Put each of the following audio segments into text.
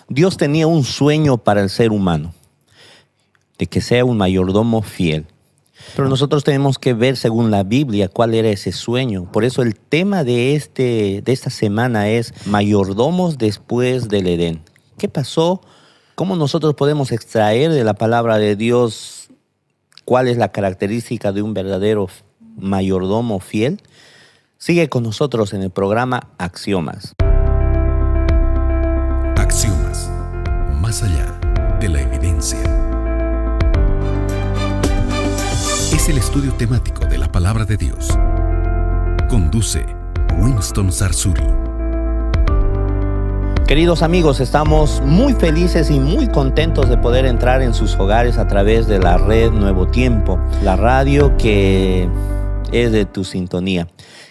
Dios tenía un sueño para el ser humano, de que sea un mayordomo fiel. Pero nosotros tenemos que ver, según la Biblia, cuál era ese sueño. Por eso el tema de esta semana es mayordomos después del Edén. ¿Qué pasó? ¿Cómo nosotros podemos extraer de la palabra de Dios cuál es la característica de un verdadero mayordomo fiel? Sigue con nosotros en el programa Axiomas. Axiomas, más allá de la evidencia. Es el estudio temático de la palabra de Dios. Conduce Winston Sarsuri. Queridos amigos, estamos muy felices y muy contentos de poder entrar en sus hogares a través de la red Nuevo Tiempo, la radio que es de tu sintonía.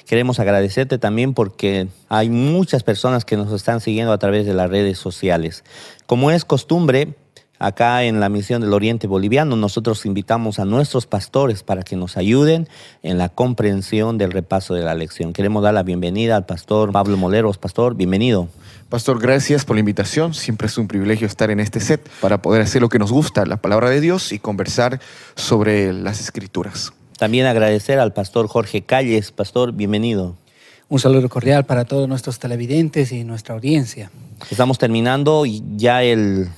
Queremos agradecerte también porque hay muchas personas que nos están siguiendo a través de las redes sociales. Como es costumbre, acá en la Misión del Oriente Boliviano, nosotros invitamos a nuestros pastores para que nos ayuden en la comprensión del repaso de la lección. Queremos dar la bienvenida al pastor Pablo Moleros. Pastor, bienvenido. Pastor, gracias por la invitación. Siempre es un privilegio estar en este set para poder hacer lo que nos gusta, la palabra de Dios, y conversar sobre las Escrituras. También agradecer al pastor Jorge Calles. Pastor, bienvenido. Un saludo cordial para todos nuestros televidentes y nuestra audiencia. Estamos terminando ya el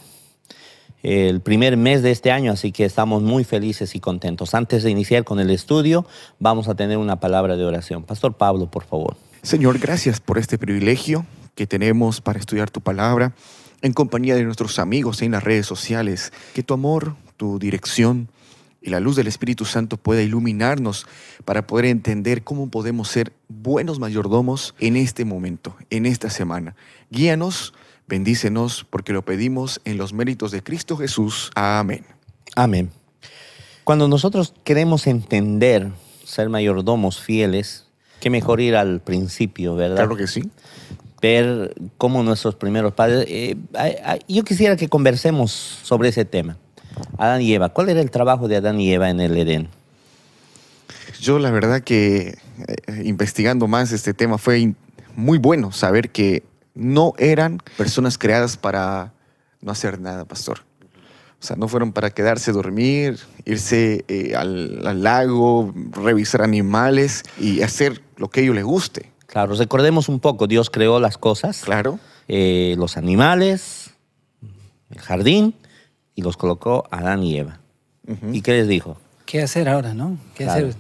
primer mes de este año, así que estamos muy felices y contentos. Antes de iniciar con el estudio, vamos a tener una palabra de oración. Pastor Pablo, por favor. Señor, gracias por este privilegio que tenemos para estudiar tu palabra en compañía de nuestros amigos en las redes sociales. Que tu amor, tu dirección y la luz del Espíritu Santo pueda iluminarnos para poder entender cómo podemos ser buenos mayordomos en este momento, en esta semana. Guíanos, bendícenos, porque lo pedimos en los méritos de Cristo Jesús. Amén. Amén. Cuando nosotros queremos entender ser mayordomos fieles, qué mejor ir al principio, ¿verdad? Claro que sí. Ver cómo nuestros primeros padres... yo quisiera que conversemos sobre ese tema. Adán y Eva. ¿Cuál era el trabajo de Adán y Eva en el Edén? Yo la verdad que investigando más este tema fue muy bueno saber que no eran personas creadas para no hacer nada, pastor. O sea, no fueron para quedarse a dormir, irse al lago, revisar animales y hacer lo que a ellos les guste. Claro, recordemos un poco, Dios creó las cosas. Claro. Los animales, el jardín, y los colocó Adán y Eva. ¿Y qué les dijo? ¿Qué hacer ahora, no? ¿Qué hacer?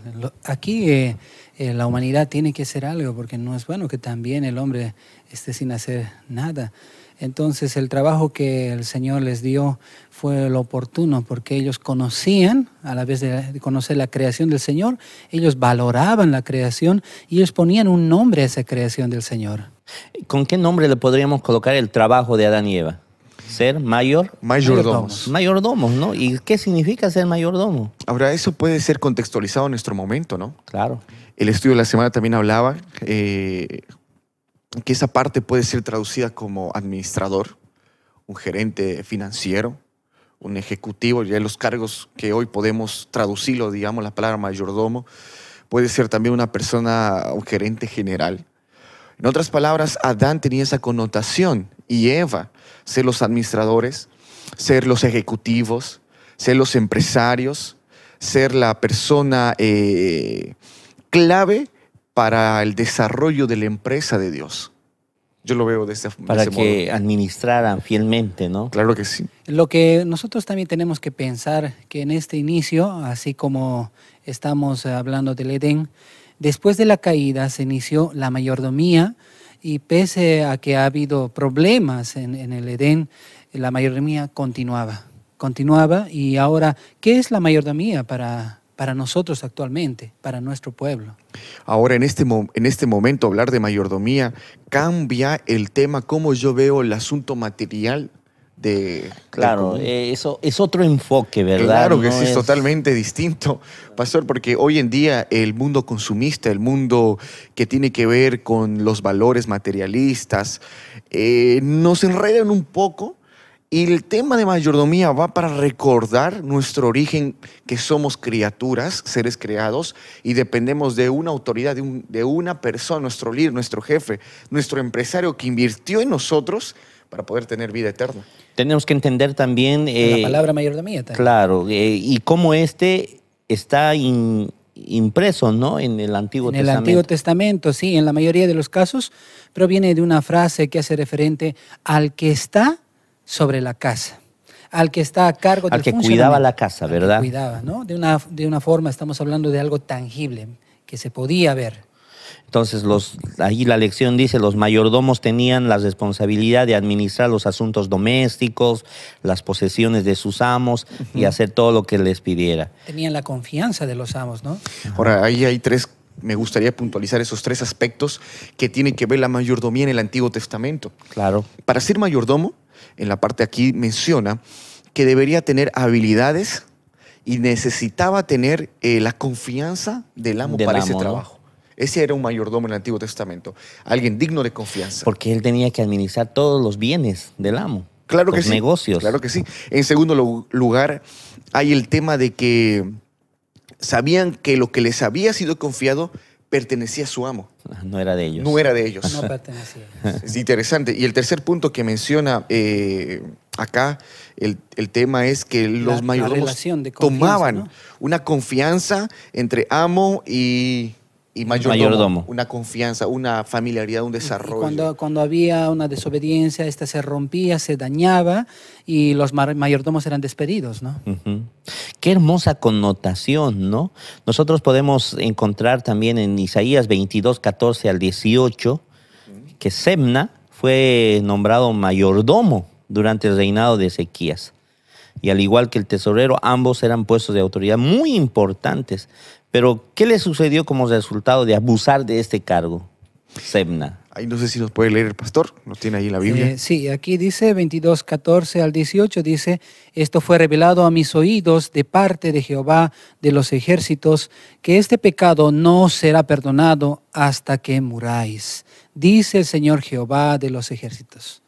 Aquí la humanidad tiene que hacer algo, porque no es bueno que también el hombre esté sin hacer nada. Entonces el trabajo que el Señor les dio fue lo oportuno, porque ellos conocían, a la vez de conocer la creación del Señor, ellos valoraban la creación y ellos ponían un nombre a esa creación del Señor. ¿Con qué nombre le podríamos colocar el trabajo de Adán y Eva? Ser mayordomos. Mayordomos, ¿no? ¿Y qué significa ser mayordomo? Ahora, eso puede ser contextualizado en nuestro momento, ¿no? Claro. El estudio de la semana también hablaba que esa parte puede ser traducida como administrador, un gerente financiero, un ejecutivo, ya los cargos que hoy podemos traducirlo, digamos, la palabra mayordomo. Puede ser también una persona, un gerente general. En otras palabras, Adán tenía esa connotación y Eva, ser los administradores, ser los ejecutivos, ser los empresarios, ser la persona clave para el desarrollo de la empresa de Dios. Yo lo veo de ese modo. Para que administraran fielmente, ¿no? Claro que sí. Lo que nosotros también tenemos que pensar que en este inicio, así como estamos hablando del Edén, después de la caída se inició la mayordomía y pese a que ha habido problemas en el Edén, la mayordomía continuaba y ahora, ¿qué es la mayordomía para nosotros actualmente, para nuestro pueblo? Ahora, en este momento, hablar de mayordomía cambia el tema, cómo yo veo el asunto material Claro, eso es otro enfoque, ¿verdad? Claro que sí, es totalmente distinto, pastor, porque hoy en día el mundo consumista, el mundo que tiene que ver con los valores materialistas, nos enredan un poco. Y el tema de mayordomía va para recordar nuestro origen, que somos criaturas, seres creados, y dependemos de una autoridad, de una persona, nuestro líder, nuestro jefe, nuestro empresario que invirtió en nosotros para poder tener vida eterna. Tenemos que entender también... La palabra mayordomía también. Claro, y cómo está impreso, ¿no?, en el Antiguo Testamento. En el Antiguo Testamento, sí, en la mayoría de los casos proviene de una frase que hace referente al que está sobre la casa, al que está a cargo del funcionamiento. Al que cuidaba la casa, ¿verdad? Al que cuidaba, ¿no? De una forma estamos hablando de algo tangible, que se podía ver. Entonces, ahí la lección dice, los mayordomos tenían la responsabilidad de administrar los asuntos domésticos, las posesiones de sus amos y hacer todo lo que les pidiera. Tenían la confianza de los amos, ¿no? Ahora, ahí hay me gustaría puntualizar esos 3 aspectos que tiene que ver la mayordomía en el Antiguo Testamento. Claro. Para ser mayordomo, en la parte aquí menciona que debería tener habilidades y necesitaba tener la confianza del amo para ese trabajo. ¿No? Ese era un mayordomo en el Antiguo Testamento, alguien digno de confianza. Porque él tenía que administrar todos los bienes del amo, claro que los sí, negocios. Claro que sí. En segundo lugar, hay el tema de que sabían que lo que les había sido confiado pertenecía a su amo. No era de ellos. No era de ellos. No pertenecía. Es interesante. Y el tercer punto que menciona acá, el tema es que los mayordomos tomaban, ¿no?, una confianza entre amo y mayordomo. Una confianza, una familiaridad, un desarrollo. Cuando había una desobediencia, esta se rompía, se dañaba y los mayordomos eran despedidos, ¿no? Qué hermosa connotación, ¿no? Nosotros podemos encontrar también en Isaías 22, 14 al 18, que Sebna fue nombrado mayordomo durante el reinado de Ezequías. Y al igual que el tesorero, ambos eran puestos de autoridad muy importantes. Pero, ¿qué le sucedió como resultado de abusar de este cargo, Sebna? Ahí no sé si nos puede leer el pastor, ¿lo tiene ahí en la Biblia? Sí, aquí dice 22, 14 al 18, dice, esto fue revelado a mis oídos de parte de Jehová de los ejércitos, que este pecado no será perdonado hasta que muráis, dice el Señor Jehová de los ejércitos.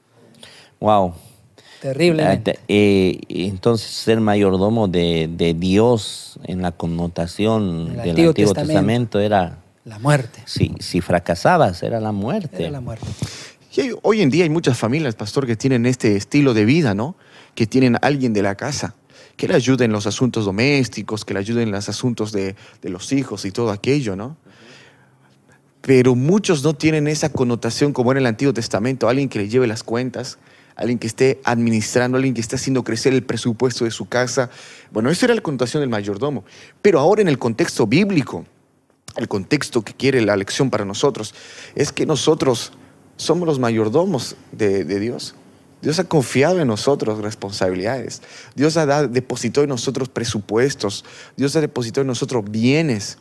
Wow. Terriblemente. Entonces, ser mayordomo de Dios en la connotación del Antiguo Testamento era... La muerte. Si fracasabas, era la muerte. Era la muerte. Y hoy en día hay muchas familias, pastor, que tienen este estilo de vida, ¿no? Que tienen a alguien de la casa, que le ayude en los asuntos domésticos, que le ayude en los asuntos de los hijos y todo aquello, ¿no? Pero muchos no tienen esa connotación como en el Antiguo Testamento, alguien que le lleve las cuentas, alguien que esté administrando, alguien que esté haciendo crecer el presupuesto de su casa. Bueno, esa era la connotación del mayordomo. Pero ahora en el contexto bíblico, el contexto que quiere la lección para nosotros, es que nosotros somos los mayordomos de Dios. Dios ha confiado en nosotros responsabilidades. Dios ha depositado en nosotros presupuestos. Dios ha depositado en nosotros bienes.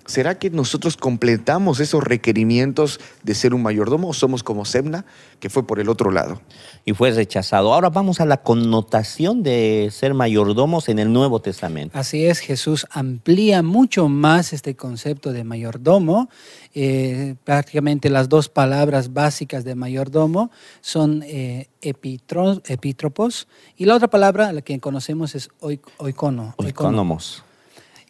¿Será que nosotros completamos esos requerimientos de ser un mayordomo o somos como Sebna, que fue por el otro lado? Y fue rechazado. Ahora vamos a la connotación de ser mayordomos en el Nuevo Testamento. Así es, Jesús amplía mucho más este concepto de mayordomo. Prácticamente las 2 palabras básicas de mayordomo son epítropos y la otra palabra, la que conocemos, es oikonomos.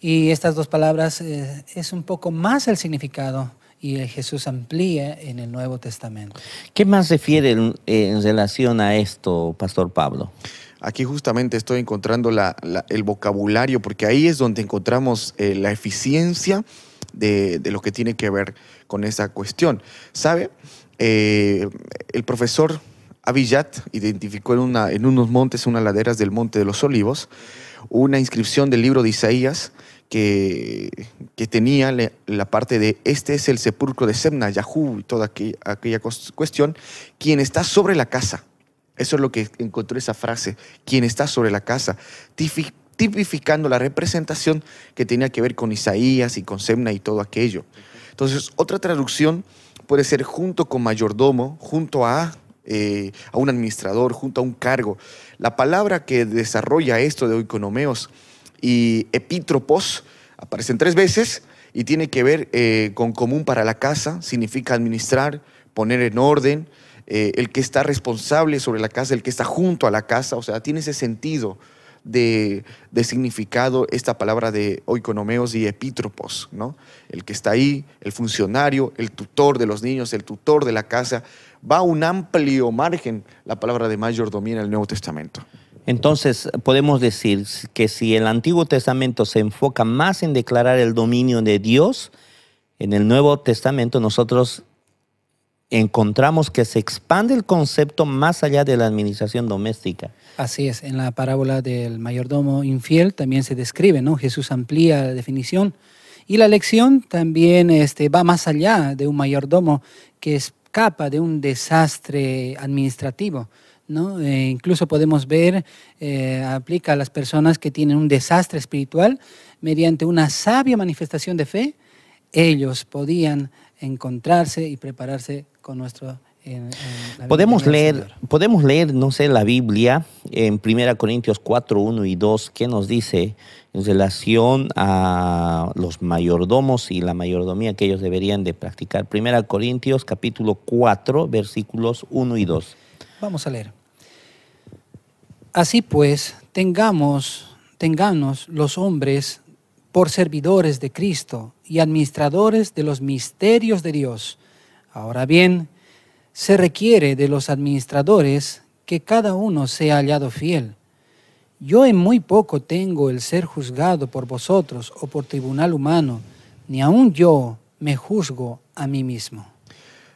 Y estas 2 palabras es un poco más el significado y Jesús amplía en el Nuevo Testamento. ¿Qué más refiere en relación a esto, Pastor Pablo? Aquí justamente estoy encontrando el vocabulario, porque ahí es donde encontramos la eficiencia de lo que tiene que ver con esa cuestión. ¿Sabe? El profesor Abillat identificó en unos montes, unas laderas del Monte de los Olivos, una inscripción del libro de Isaías que tenía la parte de este es el sepulcro de Sebna, Yahú y toda aquella cuestión, quien está sobre la casa. Eso es lo que encontró esa frase, quien está sobre la casa, tipificando la representación que tenía que ver con Isaías y con Sebna y todo aquello. Entonces, otra traducción puede ser junto con mayordomo, junto a un administrador, junto a un cargo. La palabra que desarrolla esto de oikonomeos y epítropos aparecen 3 veces y tiene que ver con común para la casa, significa administrar, poner en orden, el que está responsable sobre la casa, el que está junto a la casa, o sea, tiene ese sentido de significado esta palabra de oikonomeos y epítropos, ¿no? El que está ahí, el funcionario, el tutor de los niños, el tutor de la casa. Va a un amplio margen la palabra de mayordomía en el Nuevo Testamento. Entonces, podemos decir que si el Antiguo Testamento se enfoca más en declarar el dominio de Dios, en el Nuevo Testamento nosotros encontramos que se expande el concepto más allá de la administración doméstica. Así es, en la parábola del mayordomo infiel también se describe, ¿no? Jesús amplía la definición y la lección también va más allá de un mayordomo que escapa de un desastre administrativo, ¿no? Incluso podemos ver, aplica a las personas que tienen un desastre espiritual, mediante una sabia manifestación de fe, ellos podían encontrarse y prepararse con nuestro... Podemos leer, no sé, la Biblia en 1 Corintios 4, 1 y 2, ¿qué nos dice en relación a los mayordomos y la mayordomía que ellos deberían de practicar? 1 Corintios capítulo 4, versículos 1 y 2. Vamos a leer. Así pues, tengámonos los hombres por servidores de Cristo y administradores de los misterios de Dios. Ahora bien, se requiere de los administradores que cada uno sea hallado fiel. Yo en muy poco tengo el ser juzgado por vosotros o por tribunal humano, ni aun yo me juzgo a mí mismo.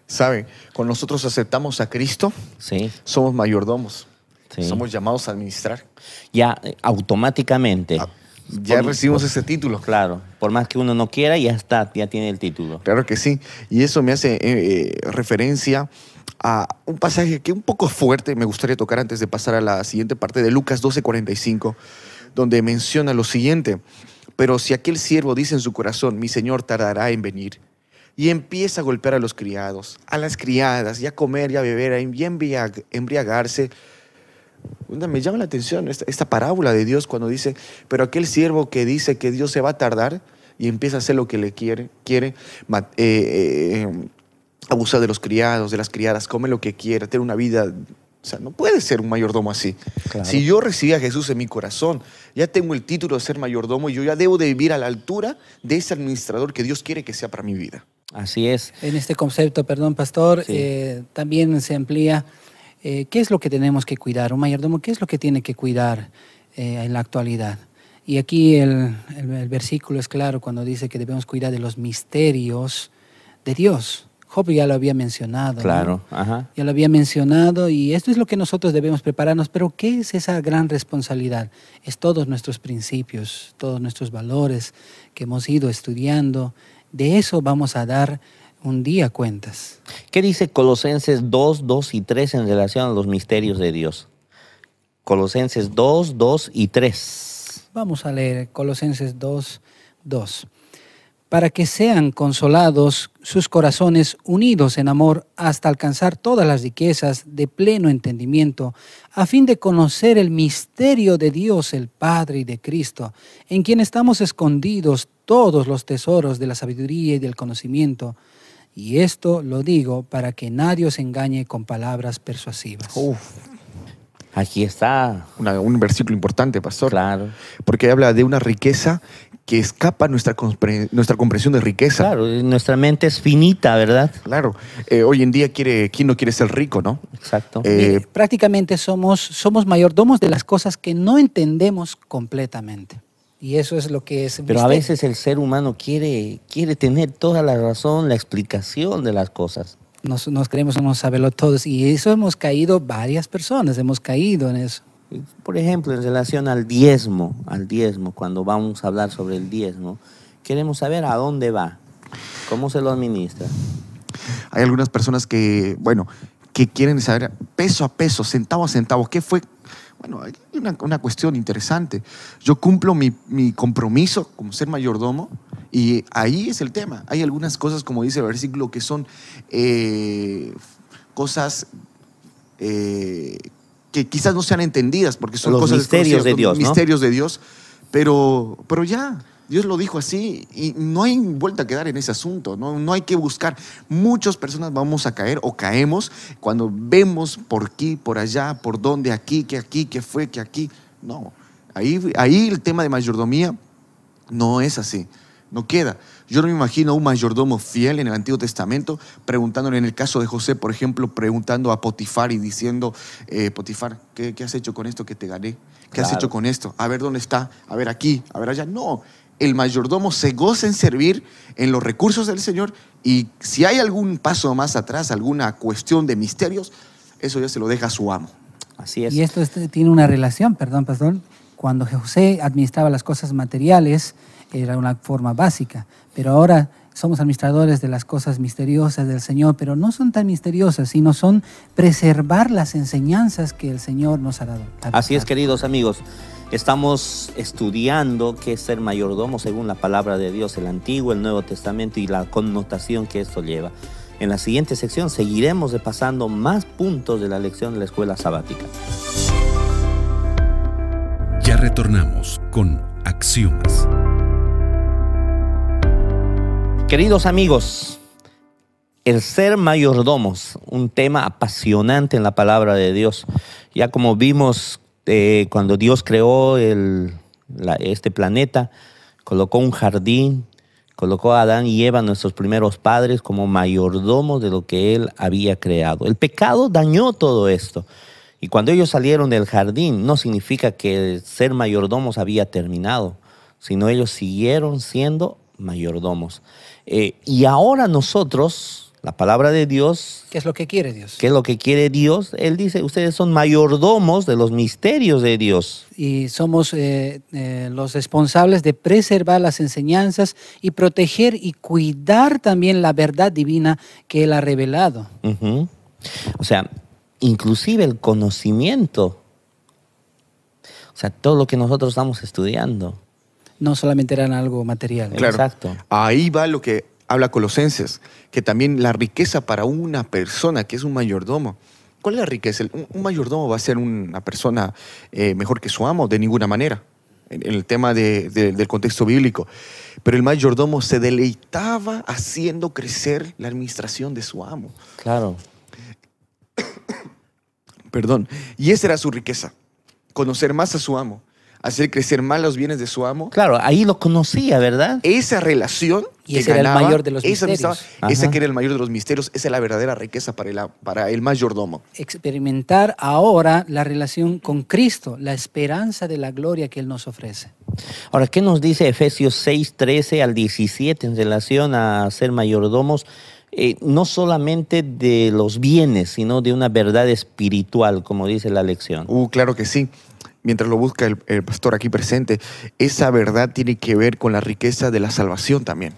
¿Saben? Cuando nosotros aceptamos a Cristo, Sí. somos mayordomos. Sí. Somos llamados a administrar. Ya automáticamente. Ya recibimos ese título. Claro, por más que uno no quiera, ya está, ya tiene el título. Claro que sí. Y eso me hace referencia a un pasaje que es un poco fuerte, me gustaría tocar antes de pasar a la siguiente parte de Lucas 12:45, donde menciona lo siguiente: pero si aquel siervo dice en su corazón, mi señor tardará en venir, y empieza a golpear a los criados, a las criadas, y a comer y a beber, y a embriagarse. Me llama la atención esta parábola de Dios cuando dice, pero aquel siervo que dice que Dios se va a tardar y empieza a hacer lo que le quiere abusar de los criados, de las criadas, come lo que quiera, tener una vida. O sea, no puede ser un mayordomo así. Claro. Si yo recibí a Jesús en mi corazón, ya tengo el título de ser mayordomo y yo ya debo de vivir a la altura de ese administrador que Dios quiere que sea para mi vida. Así es. En este concepto, perdón, pastor, Sí. también se amplía qué es lo que tenemos que cuidar. Un mayordomo, ¿qué es lo que tiene que cuidar en la actualidad? Y aquí el versículo es claro cuando dice que debemos cuidar de los misterios de Dios. Job ya lo había mencionado. Claro, ¿no? ajá. Ya lo había mencionado y esto es lo que nosotros debemos prepararnos. Pero ¿qué es esa gran responsabilidad? Es todos nuestros principios, todos nuestros valores que hemos ido estudiando. De eso vamos a dar un día cuentas. ¿Qué dice Colosenses 2, 2 y 3 en relación a los misterios de Dios? Colosenses 2, 2 y 3. Vamos a leer Colosenses 2, 2. Para que sean consolados sus corazones unidos en amor hasta alcanzar todas las riquezas de pleno entendimiento, a fin de conocer el misterio de Dios el Padre y de Cristo, en quien estamos escondidos todos los tesoros de la sabiduría y del conocimiento. Y esto lo digo para que nadie os engañe con palabras persuasivas. Aquí está. Un versículo importante, pastor. Claro. Porque habla de una riqueza que escapa a nuestra comprensión de riqueza. Claro, nuestra mente es finita, ¿verdad? Claro. Hoy en día, ¿quién no quiere ser rico, no? Exacto. Prácticamente somos mayordomos de las cosas que no entendemos completamente. Y eso es lo que es. Pero a veces el ser humano quiere tener toda la razón, la explicación de las cosas. Nos creemos unos sabelotodos y eso hemos caído varias personas, hemos caído en eso. Por ejemplo, en relación al diezmo, cuando vamos a hablar sobre el diezmo, queremos saber a dónde va, cómo se lo administra. Hay algunas personas que quieren saber peso a peso, centavo a centavo, qué fue. Bueno, hay una cuestión interesante. Yo cumplo mi compromiso como ser mayordomo y ahí es el tema. Hay algunas cosas, como dice el versículo, que son cosas que quizás no sean entendidas porque son los cosas misterios de Dios, ¿no? Misterios de Dios, pero ya, Dios lo dijo así y no hay vuelta que dar en ese asunto, no hay que buscar. Muchas personas vamos a caer o caemos cuando vemos por aquí, por allá, por dónde, aquí, que fue, que aquí. No, Ahí el tema de mayordomía no es así, no queda. Yo no me imagino a un mayordomo fiel en el Antiguo Testamento preguntándole, en el caso de José, por ejemplo, preguntando a Potifar y diciendo, Potifar, ¿qué has hecho con esto que te gané? ¿Qué has hecho con esto? A ver dónde está, a ver aquí, a ver allá. No, el mayordomo se goza en servir en los recursos del Señor, y si hay algún paso más atrás, alguna cuestión de misterios, eso ya se lo deja a su amo. Así es. Y esto tiene una relación, perdón, pastor. Cuando José administraba las cosas materiales, era una forma básica, pero ahora somos administradores de las cosas misteriosas del Señor, pero no son tan misteriosas, sino son preservar las enseñanzas que el Señor nos ha dado. Así es, queridos amigos. Estamos estudiando qué es ser mayordomo según la palabra de Dios, el Antiguo, el Nuevo Testamento y la connotación que esto lleva. En la siguiente sección seguiremos repasando más puntos de la lección de la escuela sabática. Ya retornamos con Axiomas. Queridos amigos, el ser mayordomos, un tema apasionante en la palabra de Dios. Ya como vimos cuando Dios creó este planeta, colocó un jardín, colocó a Adán y Eva, nuestros primeros padres, como mayordomos de lo que Él había creado. El pecado dañó todo esto. Y cuando ellos salieron del jardín, no significa que ser mayordomos había terminado, sino ellos siguieron siendo mayordomos. Y ahora nosotros, la palabra de Dios... ¿Qué es lo que quiere Dios? ¿Qué es lo que quiere Dios? Él dice, ustedes son mayordomos de los misterios de Dios. Y somos los responsables de preservar las enseñanzas y proteger y cuidar también la verdad divina que Él ha revelado. Uh-huh. O sea, inclusive el conocimiento, o sea, todo lo que nosotros estamos estudiando. No solamente eran algo material. Claro. Exacto. Ahí va lo que habla Colosenses, que también la riqueza para una persona que es un mayordomo. ¿Cuál es la riqueza? Un mayordomo va a ser una persona mejor que su amo, de ninguna manera, en el tema del contexto bíblico. Pero el mayordomo se deleitaba haciendo crecer la administración de su amo. Claro. Perdón. Y esa era su riqueza, conocer más a su amo, hacer crecer más los bienes de su amo. Claro, ahí lo conocía, ¿verdad? Esa relación y ese era el mayor de los misterios. Ese que era el mayor de los misterios, esa es la verdadera riqueza para el mayordomo. Experimentar ahora la relación con Cristo, la esperanza de la gloria que Él nos ofrece. Ahora, ¿qué nos dice Efesios 6, 13 al 17 en relación a ser mayordomos? No solamente de los bienes, sino de una verdad espiritual, como dice la lección. Claro que sí. Mientras lo busca el pastor aquí presente, esa verdad tiene que ver con la riqueza de la salvación también,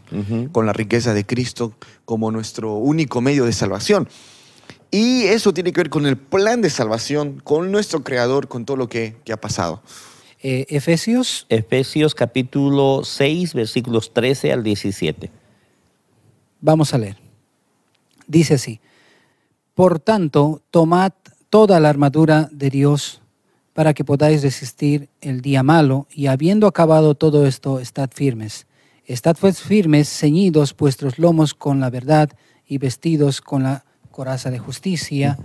con la riqueza de Cristo como nuestro único medio de salvación. Y eso tiene que ver con el plan de salvación, con nuestro Creador, con todo lo que ha pasado. Efesios capítulo 6, versículos 13 al 17. Vamos a leer. Dice así: por tanto, tomad toda la armadura de Dios para que podáis resistir el día malo, y habiendo acabado todo esto, estad firmes. Estad pues firmes, ceñidos vuestros lomos con la verdad, y vestidos con la coraza de justicia,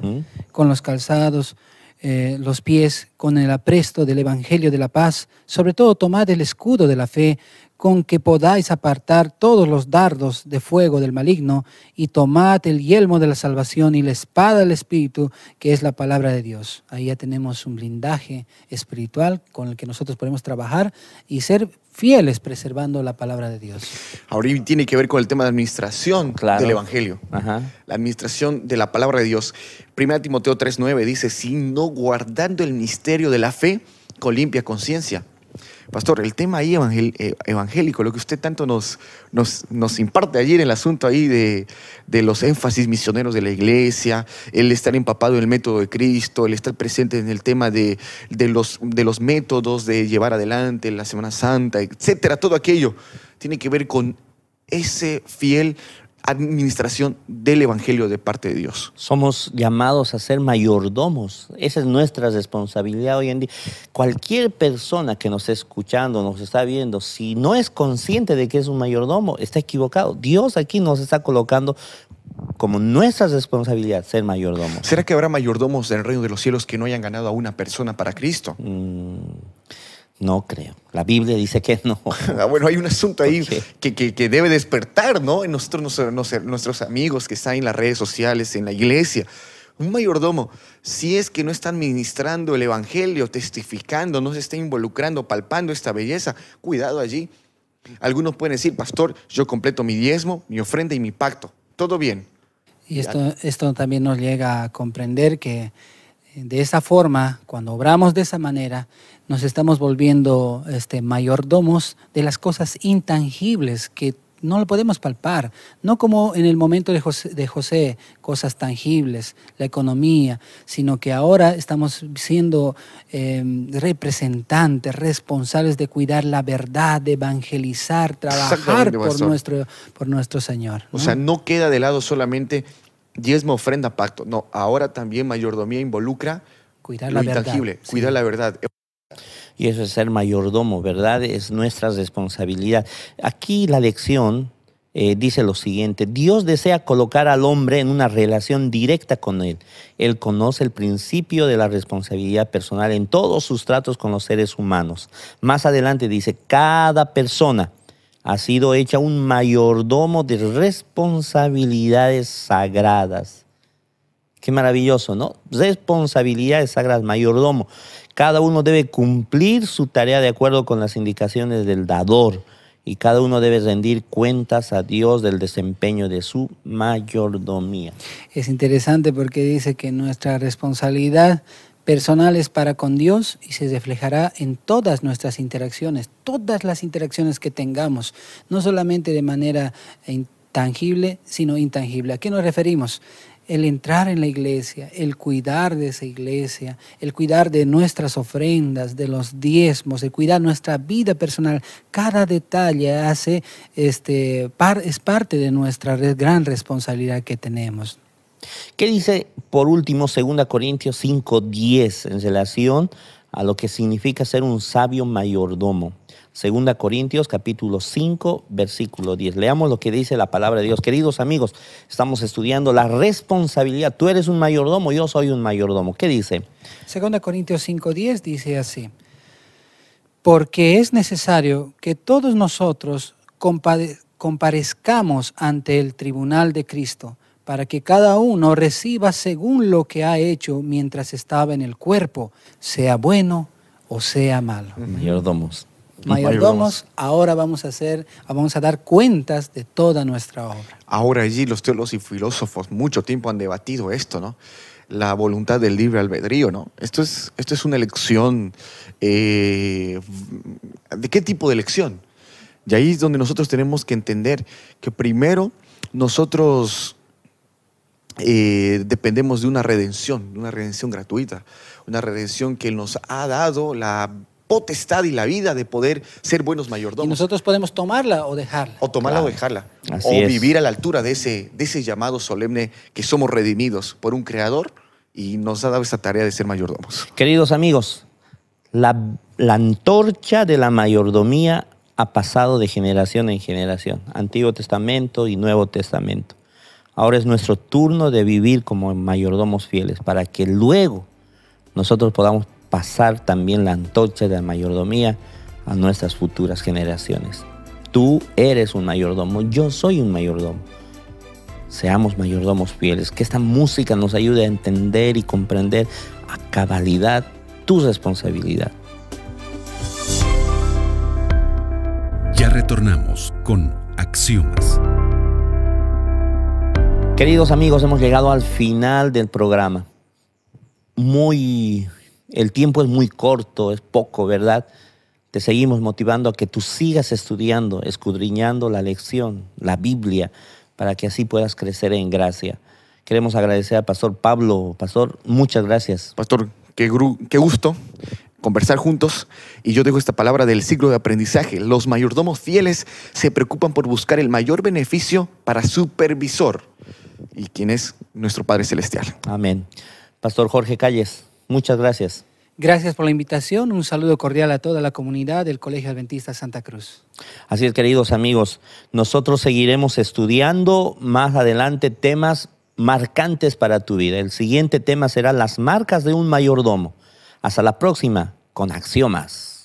con los calzados, los pies con el apresto del evangelio de la paz. Sobre todo tomad el escudo de la fe, con que podáis apartar todos los dardos de fuego del maligno, y tomad el yelmo de la salvación y la espada del Espíritu, que es la palabra de Dios. Ahí ya tenemos un blindaje espiritual con el que nosotros podemos trabajar y ser fieles preservando la palabra de Dios. Ahora tiene que ver con el tema de administración del evangelio. Ajá. La administración de la palabra de Dios. 1 Timoteo 3:9 dice, sino guardando el misterio de la fe con limpia conciencia. Pastor, el tema ahí evangélico, lo que usted tanto nos imparte allí en el asunto ahí de los énfasis misioneros de la iglesia, el estar empapado en el método de Cristo, el estar presente en el tema de los métodos de llevar adelante la Semana Santa, etcétera, todo aquello tiene que ver con ese fiel administración del evangelio de parte de Dios. Somos llamados a ser mayordomos. Esa es nuestra responsabilidad hoy en día. Cualquier persona que nos está escuchando, nos está viendo, si no es consciente de que es un mayordomo, está equivocado. Dios aquí nos está colocando como nuestra responsabilidad ser mayordomos. ¿Será que habrá mayordomos en el reino de los cielos que no hayan ganado a una persona para Cristo? No creo. La Biblia dice que no. Bueno, hay un asunto ahí Ok. que debe despertar, ¿no? En nosotros, nuestros amigos que están en las redes sociales, en la iglesia. Un mayordomo, si es que no está administrando el evangelio, testificando, no se está involucrando, palpando esta belleza, cuidado allí. Algunos pueden decir, pastor, yo completo mi diezmo, mi ofrenda y mi pacto. Todo bien. Y esto también nos llega a comprender que de esa forma, cuando obramos de esa manera, nos estamos volviendo mayordomos de las cosas intangibles que no lo podemos palpar, no como en el momento de José, cosas tangibles, la economía, sino que ahora estamos siendo representantes, responsables de cuidar la verdad, de evangelizar, trabajar Exactamente, pastor. por nuestro Señor, ¿no? O sea, no queda de lado solamente diezmo, ofrenda, pacto. No, ahora también mayordomía involucra Cuidar lo la verdad. intangible, Sí. cuidar la verdad. Y eso es ser mayordomo, ¿verdad? Es nuestra responsabilidad. Aquí la lección dice lo siguiente: Dios desea colocar al hombre en una relación directa con Él. Él conoce el principio de la responsabilidad personal en todos sus tratos con los seres humanos. Más adelante dice, cada persona ha sido hecha un mayordomo de responsabilidades sagradas. Qué maravilloso, ¿no? Responsabilidades sagradas, mayordomo. Cada uno debe cumplir su tarea de acuerdo con las indicaciones del dador y cada uno debe rendir cuentas a Dios del desempeño de su mayordomía. Es interesante porque dice que nuestra responsabilidad personal es para con Dios y se reflejará en todas nuestras interacciones, todas las interacciones que tengamos, no solamente de manera tangible, sino intangible. ¿A qué nos referimos? El entrar en la iglesia, el cuidar de esa iglesia, el cuidar de nuestras ofrendas, de los diezmos, el cuidar nuestra vida personal. Cada detalle es parte de nuestra gran responsabilidad que tenemos. ¿Qué dice, por último, 2 Corintios 5:10 en relación a lo que significa ser un sabio mayordomo? 2 Corintios capítulo 5, versículo 10. Leamos lo que dice la palabra de Dios. Queridos amigos, estamos estudiando la responsabilidad. Tú eres un mayordomo, yo soy un mayordomo. ¿Qué dice? 2 Corintios 5:10 dice así: porque es necesario que todos nosotros comparezcamos ante el tribunal de Cristo, para que cada uno reciba según lo que ha hecho mientras estaba en el cuerpo, sea bueno o sea malo. Mayordomos. Mayordomos, ahora vamos a dar cuentas de toda nuestra obra. Ahora allí los teólogos y filósofos mucho tiempo han debatido esto, ¿no? La voluntad del libre albedrío, ¿no? Esto es una elección. ¿De qué tipo de elección? Y ahí es donde nosotros tenemos que entender que primero nosotros dependemos de una redención gratuita, una redención que nos ha dado la potestad y la vida de poder ser buenos mayordomos. Y nosotros podemos tomarla o dejarla. O tomarla Claro. o dejarla. Así o es. vivir a la altura de ese llamado solemne que somos redimidos por un creador y nos ha dado esta tarea de ser mayordomos. Queridos amigos, la antorcha de la mayordomía ha pasado de generación en generación, Antiguo Testamento y Nuevo Testamento. Ahora es nuestro turno de vivir como mayordomos fieles para que luego nosotros podamos pasar también la antorcha de la mayordomía a nuestras futuras generaciones. Tú eres un mayordomo, yo soy un mayordomo. Seamos mayordomos fieles, que esta música nos ayude a entender y comprender a cabalidad tu responsabilidad. Ya retornamos con Axiomas. Queridos amigos, hemos llegado al final del programa. El tiempo es muy corto, es poco, ¿verdad? Te seguimos motivando a que tú sigas estudiando, escudriñando la lección, la Biblia, para que así puedas crecer en gracia. Queremos agradecer al Pastor Pablo. Pastor, muchas gracias. Pastor, qué gusto conversar juntos. Y yo dejo esta palabra del ciclo de aprendizaje. Los mayordomos fieles se preocupan por buscar el mayor beneficio para su supervisor, y quien es nuestro Padre Celestial. Amén. Pastor Jorge Calles, muchas gracias. Gracias por la invitación. Un saludo cordial a toda la comunidad del Colegio Adventista Santa Cruz. Así es, queridos amigos, nosotros seguiremos estudiando más adelante temas marcantes para tu vida. El siguiente tema será las marcas de un mayordomo. Hasta la próxima con Axiomas.